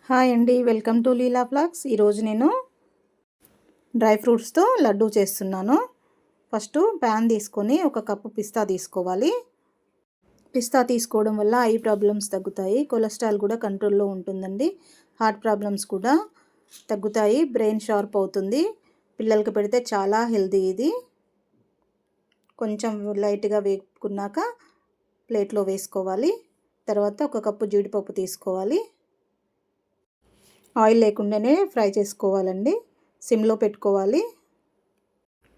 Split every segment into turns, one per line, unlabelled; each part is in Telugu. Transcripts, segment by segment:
హాయ్ అండి, వెల్కమ్ టు లీలా ఫ్లాగ్స్. ఈరోజు నేను డ్రై ఫ్రూట్స్తో లడ్డూ చేస్తున్నాను. ఫస్ట్ ప్యాన్ తీసుకొని ఒక కప్పు పిస్తా తీసుకోవాలి. పిస్తా తీసుకోవడం వల్ల ఐ ప్రాబ్లమ్స్ తగ్గుతాయి, కొలెస్ట్రాల్ కూడా కంట్రోల్లో ఉంటుందండి. హార్ట్ ప్రాబ్లమ్స్ కూడా తగ్గుతాయి, బ్రెయిన్ షార్ప్ అవుతుంది. పిల్లలకి పెడితే చాలా హెల్తీ. ఇది కొంచెం లైట్గా వేపుకున్నాక ప్లేట్లో వేసుకోవాలి. తర్వాత ఒక కప్పు జీడిపప్పు తీసుకోవాలి. ఆయిల్ లేకుండానే ఫ్రై చేసుకోవాలండి, సిమ్లో పెట్టుకోవాలి.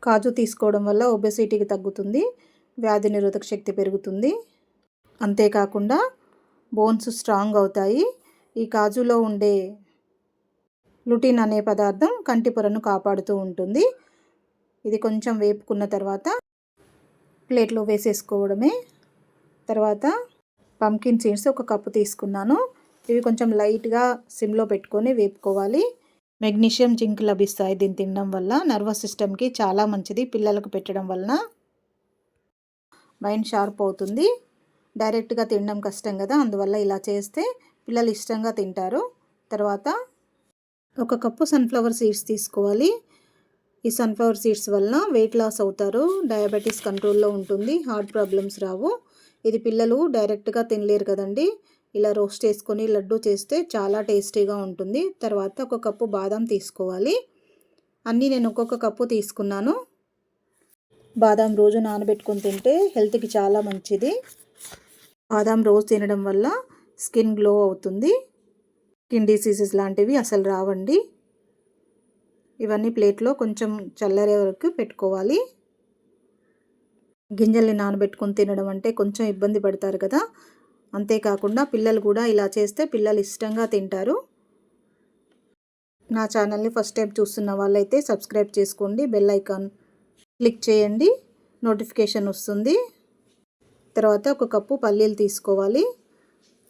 కాజు తీసుకోవడం వల్ల ఒబెసిటీకి తగ్గుతుంది, వ్యాధి నిరోధక శక్తి పెరుగుతుంది. అంతేకాకుండా బోన్స్ స్ట్రాంగ్ అవుతాయి. ఈ కాజులో ఉండే గ్లూటిన్ అనే పదార్థం కంటి పొరను కాపాడుతూ ఉంటుంది. ఇది కొంచెం వేపుకున్న తర్వాత ప్లేట్లో వేసేసుకోవడమే. తర్వాత పంకిన్ సీడ్స్ ఒక కప్పు తీసుకున్నాను. ఇవి కొంచెం లైట్గా సిమ్లో పెట్టుకొని వేపుకోవాలి. మెగ్నీషియం, జింక్ లభిస్తాయి దీన్ని తినడం వల్ల. నర్వస్ సిస్టమ్కి చాలా మంచిది. పిల్లలకు పెట్టడం వలన మైండ్ షార్ప్ అవుతుంది. డైరెక్ట్గా తినడం కష్టం కదా, అందువల్ల ఇలా చేస్తే పిల్లలు ఇష్టంగా తింటారు. తర్వాత ఒక కప్పు సన్ఫ్లవర్ సీడ్స్ తీసుకోవాలి. ఈ సన్ఫ్లవర్ సీడ్స్ వలన వెయిట్ లాస్ అవుతారు, డయాబెటీస్ కంట్రోల్లో ఉంటుంది, హార్ట్ ప్రాబ్లమ్స్ రావు. ఇది పిల్లలు డైరెక్ట్గా తినలేరు కదండి, ఇలా రోస్ట్ చేసుకొని లడ్డు చేస్తే చాలా టేస్టీగా ఉంటుంది. తర్వాత ఒక కప్పు బాదం తీసుకోవాలి. అన్నీ నేను ఒక్కొక్క కప్పు తీసుకున్నాను. బాదం రోజు నానబెట్టుకొని తింటే హెల్త్కి చాలా మంచిది. బాదం రోజు తినడం వల్ల స్కిన్ గ్లో అవుతుంది, స్కిన్ డిసీజెస్ లాంటివి అసలు రావండి. ఇవన్నీ ప్లేట్లో కొంచెం చల్లారే వరకు పెట్టుకోవాలి. గింజల్ని నానబెట్టుకొని తినడం అంటే కొంచెం ఇబ్బంది పడతారు కదా, అంతేకాకుండా పిల్లలు కూడా ఇలా చేస్తే పిల్లలు ఇష్టంగా తింటారు. నా ఛానల్ని ఫస్ట్ టైం చూస్తున్న వాళ్ళైతే సబ్స్క్రైబ్ చేసుకోండి, బెల్ ఐకాన్ క్లిక్ చేయండి, నోటిఫికేషన్ వస్తుంది. తర్వాత ఒక కప్పు పల్లీలు తీసుకోవాలి.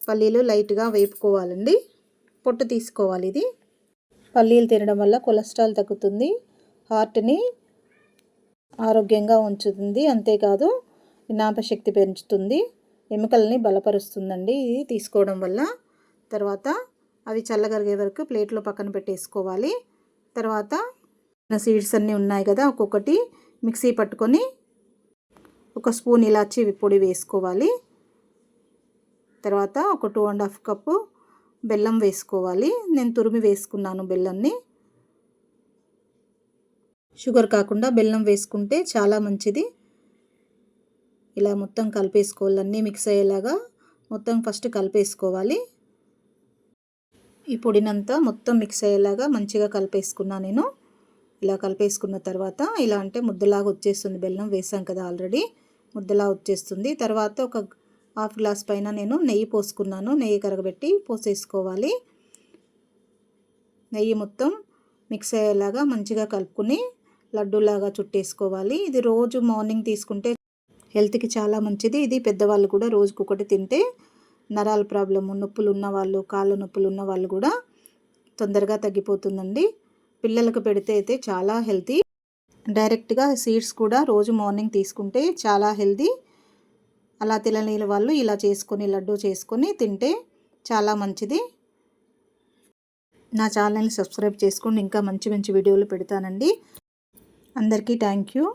పల్లీలు లైట్గా వేపుకోవాలండి, పొట్టు తీసుకోవాలి. ఇది పల్లీలు తినడం వల్ల కొలెస్ట్రాల్ తగ్గుతుంది, హార్ట్ని ఆరోగ్యంగా ఉంచుతుంది. అంతేకాదు జ్ఞాపశక్తి పెంచుతుంది, ఎముకల్ని బలపరుస్తుందండి ఇది తీసుకోవడం వల్ల. తర్వాత అవి చల్లగరిగే వరకు ప్లేట్లో పక్కన పెట్టేసుకోవాలి. తర్వాత సీడ్స్ అన్నీ ఉన్నాయి కదా, ఒక్కొక్కటి మిక్సీ పట్టుకొని ఒక స్పూన్ ఇలాచి పొడి వేసుకోవాలి. తర్వాత ఒక 2.5 కప్పు బెల్లం వేసుకోవాలి. నేను తురిమి వేసుకున్నాను బెల్లంని. షుగర్ కాకుండా బెల్లం వేసుకుంటే చాలా మంచిది. ఇలా మొత్తం కలిపేసుకోవాలి, అన్నీ మిక్స్ అయ్యేలాగా మొత్తం ఫస్ట్ కలిపేసుకోవాలి. ఈ పొడినంతా మొత్తం మిక్స్ అయ్యేలాగా మంచిగా కలిపేసుకున్నా నేను. ఇలా కలిపేసుకున్న తర్వాత ఇలా అంటే ముద్దలాగా వచ్చేస్తుంది, బెల్లం వేసాం కదా ఆల్రెడీ, ముద్దలా వచ్చేస్తుంది. తర్వాత ఒక 1/2 గ్లాస్ పైన నేను నెయ్యి పోసుకున్నాను. నెయ్యి కరగబెట్టి పోసేసుకోవాలి. నెయ్యి మొత్తం మిక్స్ అయ్యేలాగా మంచిగా కలుపుకుని లడ్డూలాగా చుట్టేసుకోవాలి. ఇది రోజు మార్నింగ్ తీసుకుంటే హెల్త్కి చాలా మంచిది. ఇది పెద్దవాళ్ళు కూడా రోజుకొకటి తింటే నరాల ప్రాబ్లము, నొప్పులు ఉన్నవాళ్ళు, కాళ్ళ నొప్పులు ఉన్న వాళ్ళు కూడా తొందరగా తగ్గిపోతుందండి. పిల్లలకు పెడితే అయితే చాలా హెల్తీ. డైరెక్ట్గా సీడ్స్ కూడా రోజు మార్నింగ్ తీసుకుంటే చాలా హెల్తీ. అలా తినలేని వాళ్ళు ఇలా చేసుకొని లడ్డూ చేసుకొని తింటే చాలా మంచిది. నా ఛానల్ని సబ్స్క్రైబ్ చేసుకోండి, ఇంకా మంచి మంచి వీడియోలు పెడతానండి. అందరికీ థ్యాంక్ యూ.